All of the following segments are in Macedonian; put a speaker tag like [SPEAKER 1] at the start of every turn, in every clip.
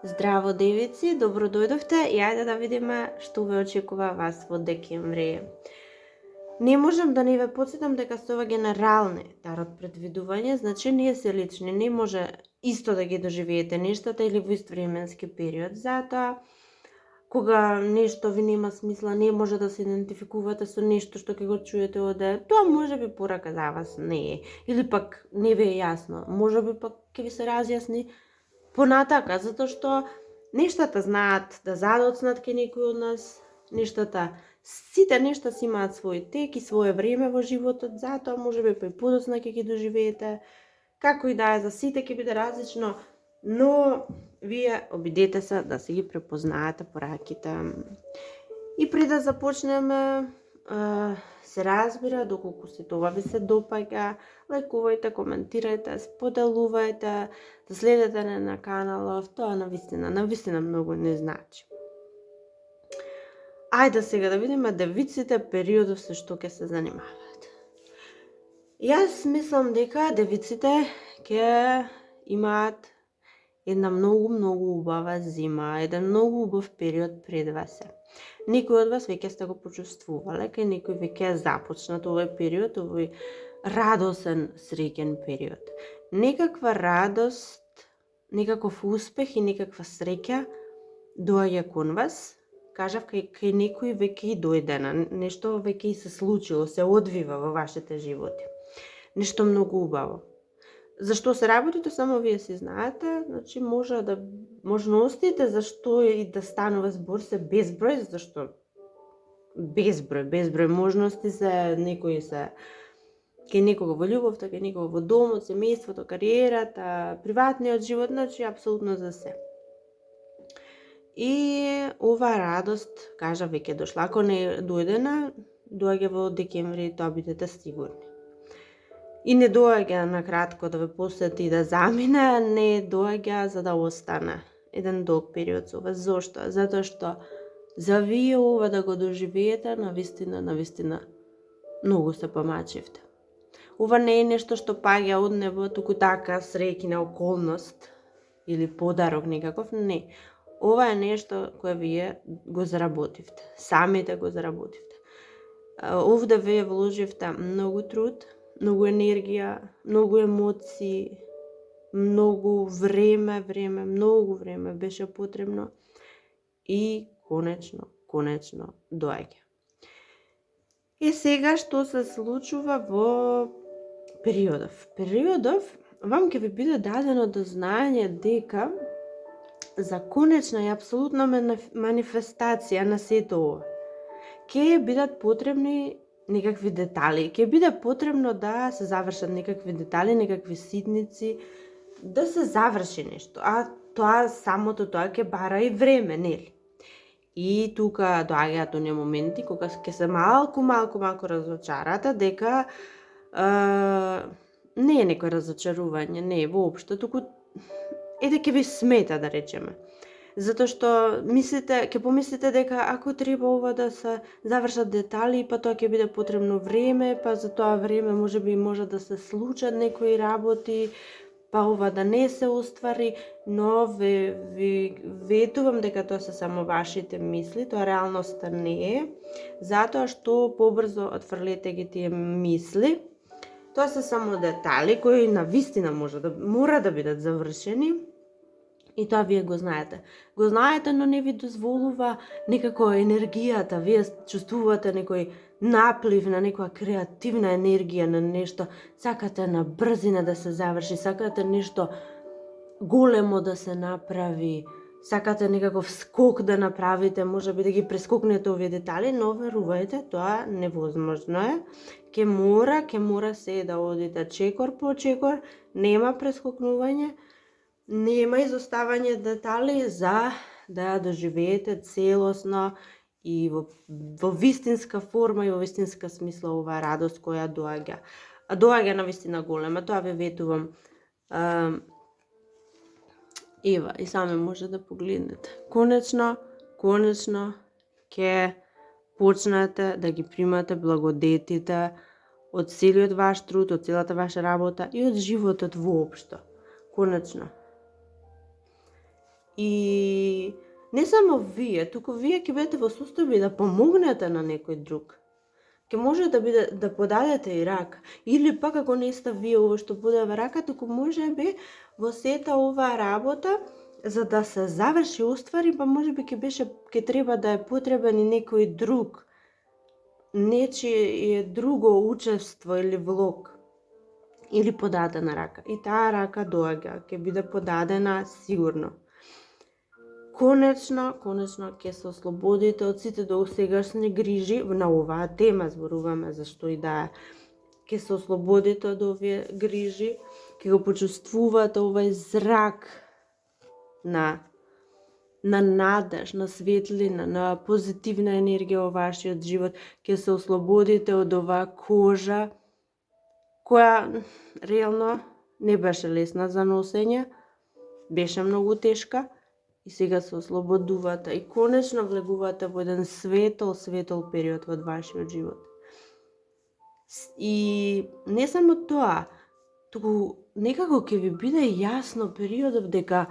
[SPEAKER 1] Здраво, девици, добро дојдовте и ајде да видиме што ве очекува вас во декември. Не можам да не ве потсетам дека се ова генерални тарот предвидување, значи не се лични, не може исто да ги доживеете нештата или во ист временски период. Затоа, кога нешто ви нема смисла, не може да се идентификувате со нешто што ќе го чуете оде, тоа може би порака за вас не е. Или пак не ви е јасно, може би пак ќе ви се разјасни понатака, затоа што нештата знаат да задоцнат кај некој од нас, нештата, сите нешта си имаат свој тек и свое време во животот, затоа можеби па и подоцна ќе ги доживеете, како и да е, за сите ќе биде различно, но вие обидете се да си ги препознаете пораките. И пред да започнеме, се разбира, доколку се тоа ви се допаѓа, лајкувајте, коментирајте, споделувајте, да следете на каналов, тоа навистина многу не значи. Ајде сега да видиме девиците периодов со што ќе се занимаваат. Јас мислам дека девиците ќе имаат една многу убава зима, еден многу убав период пред вас. Некој од вас веќе сте го почувствувале, кај некој веќе е започнат овој период, овој радосен, среќен период. Некаква радост, некаков успех и некаква среќа доаѓа кон вас. Кажав, кај некој веќе и дојдена, нешто веќе и се случило, се одвива во вашите животи. Нешто многу убаво. Зашто се работи, то само вие си знаете, значи можностите зашто и да станува збор се безброј, зашто безброј можности се, некои се кај некого во љубовта, кај некого во домот, семејството, кариерата, приватниот живот, значи апсолутно за се. И ова радост, кажа, веќе дошла, ако не дојдена, доаѓа во декември, тоа бидете сигурни. И не доаѓа на кратко да ве посети и да замине, не доаѓа за да остане еден долг период со вас. Зошто? Затоа што за вие ова да го доживеете, навистина, многу се помачивте. Ова не е нешто што паѓа од небо, туку така среќна околност или подарок некаков, не. Ова е нешто кое вие го заработивте, самите го заработивте. Овде вие вложивте многу труд, многу енергија, многу емоции, многу време беше потребно и конечно доаѓа. И сега што се случува во периодов? Периодов вам ќе ви биде дадено до знаење дека за конечна и апсолутна манифестација на сето ова ќе бидат потребни некакви детали, ќе биде потребно да се завршат некакви детали, некакви ситници, да се заврши нешто, а самото тоа ќе бара и време, нели? И тука доаѓаат оние моменти кога ќе се малку разочарате дека не е некој разочарување, не е воопшто, туку ќе ви смета, да речеме. Затоа што ќе помислите дека ако треба ова да се завршат детали, па тоа ќе биде потребно време, па за тоа време може да се случат некои работи, па ова да не се оствари, но ви ветувам дека тоа се само вашите мисли, тоа реалноста не е, затоа што побрзо отфрлете ги тие мисли. Тоа се само детали кои навистина мора да бидат завршени. И тоа вие го знаете. Го знаете, но не ви дозволува некако енергијата. Вие чувствувате некој наплив на некоја креативна енергија на нешто. Сакате на брзина да се заврши, сакате нешто големо да се направи, сакате некаков скок да направите, можеби да ги прескокнете овие детали, но верувајте, тоа невозможно е. Ќе мора се да одите чекор по чекор, нема прескокнување, нема изоставање детали за да ја доживеете целосно и во вистинска форма и во вистинска смисла оваа радост која доаѓа. А доаѓа навистина голема, тоа ве ветувам. Ева, и сами може да погледнете. Конечно ќе почнете да ги примате благодетите од целиот ваш труд, од целата ваша работа и од животот воопшто. Конечно. И не само вие, туку вие ќе бидете во состојби да помогнете на некој друг. Ќе може да подадете и рака. Или пак ако не сте вие ово што подава рака, туку може би во сета оваа работа, за да се заврши оствари, па може би ќе треба да е потребен и некој друг, нечие друго учество или влог, или подадена рака. И таа рака доаѓа, ќе биде подадена сигурно. Конечно ќе се ослободите од сите досегашни грижи на оваа тема, зборуваме за што и да е. Ќе се ослободите од овие грижи, ќе го почувствувате овај зрак на надеж, на светлина, на позитивна енергија во вашиот живот, ќе се ослободите од оваа кожа која реално не беше лесна за носење, беше многу тешка и сега се ослободувате и конечно влегувате во еден светол период во вашиот живот. И не само тоа, туку некако ќе ви биде јасно периодов дека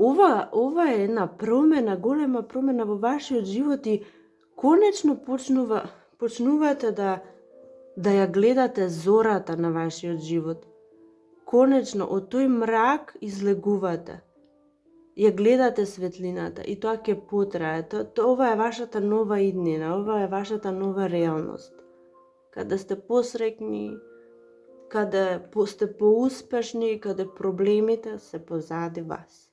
[SPEAKER 1] ова е една промена, голема промена во вашиот живот и конечно почнувате да ја гледате зората на вашиот живот. Конечно од тој мрак излегувате. Ја гледате светлината и тоа ќе потрае. Ова е вашата нова иднина, ова е вашата нова реалност. Каде сте посреќни, каде сте поуспешни, каде проблемите се позади вас.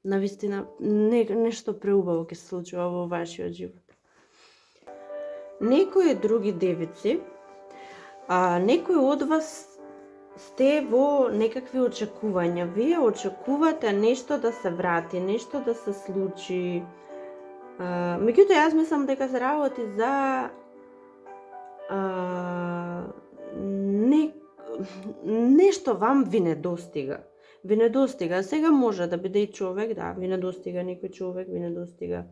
[SPEAKER 1] Навистина, нешто преубаво ќе се случува во вашиот живот. Некои други девици, некои од вас сте во некакви очекувања. Вие очекувате нешто да се врати, нешто да се случи. Меѓутоа, јас мислам дека се работи за нешто вам ви недостига. Ви недостига. Сега може да биде и човек, да, ви недостига некој човек, ви недостига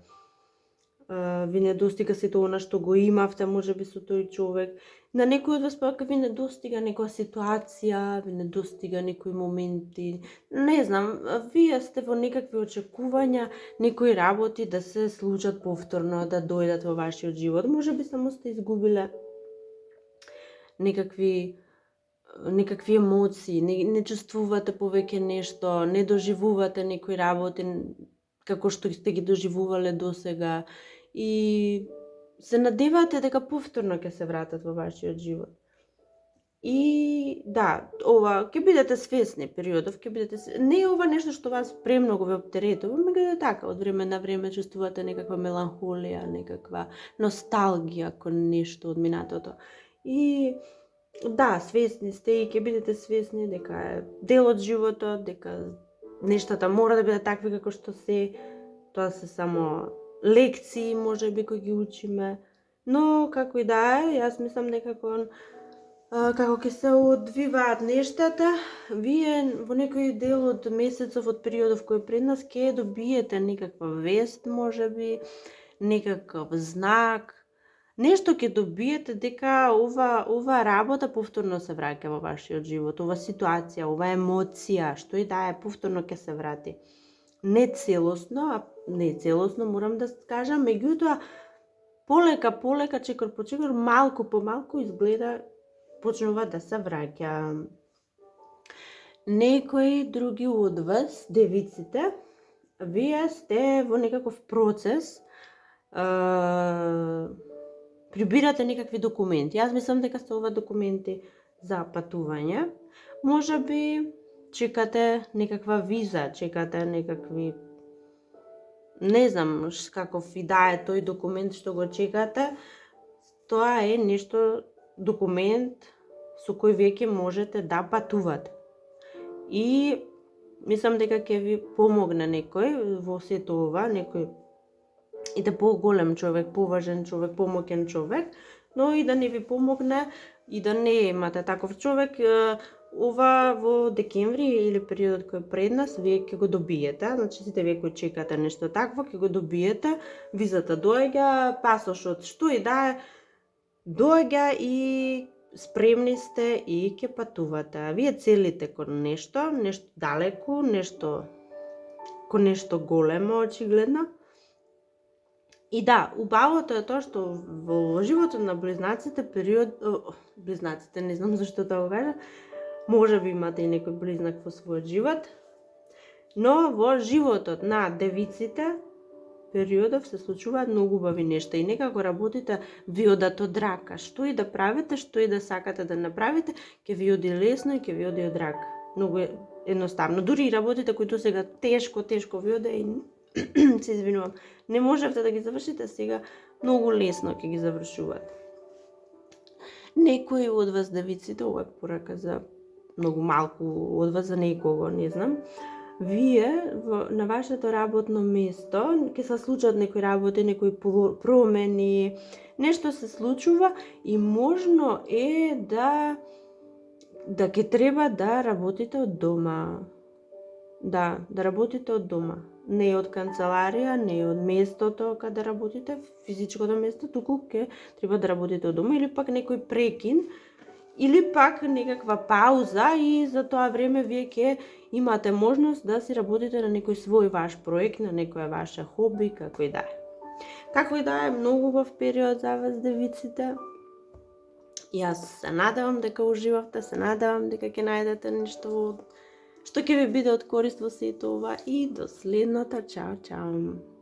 [SPEAKER 1] сето она што го имавте, може би со тој човек. На некој од вас пак ви недостига некоја ситуација, ви недостига некои моменти. Не знам, вие сте во некакви очекувања, некои работи да се случат повторно, да дојдат во вашиот живот. Може би само сте изгубиле некакви емоции, не чувствувате повеќе нешто, не доживувате некои работи како што сте ги доживувале досега и се надевате дека повторно ќе се вратат во вашиот живот. И да, ова ќе бидете свесни периодов, не е ова нешто што вас премногу ве оптеретува, меѓутоа така од време на време чувствувате некаква меланхолија, некаква носталгија кон нешто од минатото. И да, свесни сте и ќе бидете свесни дека е дел од животот, дека нештата мора да бидат такви како што се, тоа се само лекции може би кои ги учиме, но како и да е, јас мислам дека како ќе се одвиваат нештата, вие во некој дел од месецов, од периодов кој пред нас ќе добиете некаква вест може би, некаков знак, нешто ќе добиете дека ова работа повторно се враќа во вашиот живот, ова ситуација, ова емоција, што и да е, повторно ќе се врати. Не целосно морам да кажам, меѓутоа полека, чекор по чекор, малку по малку изгледа почнува да се враќа. Некои други од вас, девиците, вие сте во некаков процес, прибирате некакви документи. Јас мислам дека се ова документи за патување. Може би чекате некаква виза, чекате некакви, не знам каков и да е тој документ што го чекате. Тоа е нешто, документ со кој веќе можете да патувате. И мислам дека ќе ви помогне некој во сето ова, некој и да поголем човек, поважен човек, помоќен човек, но и да не ви помогне и да не имате таков човек, ова во декември или периодот кој пред нас вие ќе го добиете, значи сите вие кои чекате нешто такво ќе го добиете, визата доаѓа, пасошот, што и да е, доаѓа и спремни сте и ќе патувате. Вие целите кон нешто далеку, нешто кон нешто големо, очигледно. И да, убавото е тоа што во животот на близнаците близнаците, не знам зашто тоа го кажа, може би имате и некој близнак во својот живот, но во животот на девиците периодов се случуваат многу убави нешта и некако работите ви одат од рака. Што и да правите, што и да сакате да направите, ќе ви оди лесно и ќе ви оди од рака. Многу едноставно. Дури и работите кои до сега тешко ви оде и се извинувам, не можевте да ги завршите, сега многу лесно ќе ги завршувате. Некои од вас девиците, ова е порака за многу малку од вас, за некого, не знам, вие на вашето работно место ќе се случат некои работи, некои промени, нешто се случува и можно е да ќе треба да работите од дома. Да работите од дома. Не од канцеларија, не од местото каде работите, физичкото место, туку ќе треба да работите од дома или пак некој прекин, или пак некаква пауза и за тоа време вие ќе имате можност да си работите на некој свој ваш проект, на некоја ваша хоби, како и да е. Како и да е, многу убав период за вас, девиците. Јас се надевам дека уживавте, се надевам дека ќе најдете нешто што ќе ви биде од корист во сето ова и до следната. Чао, чао!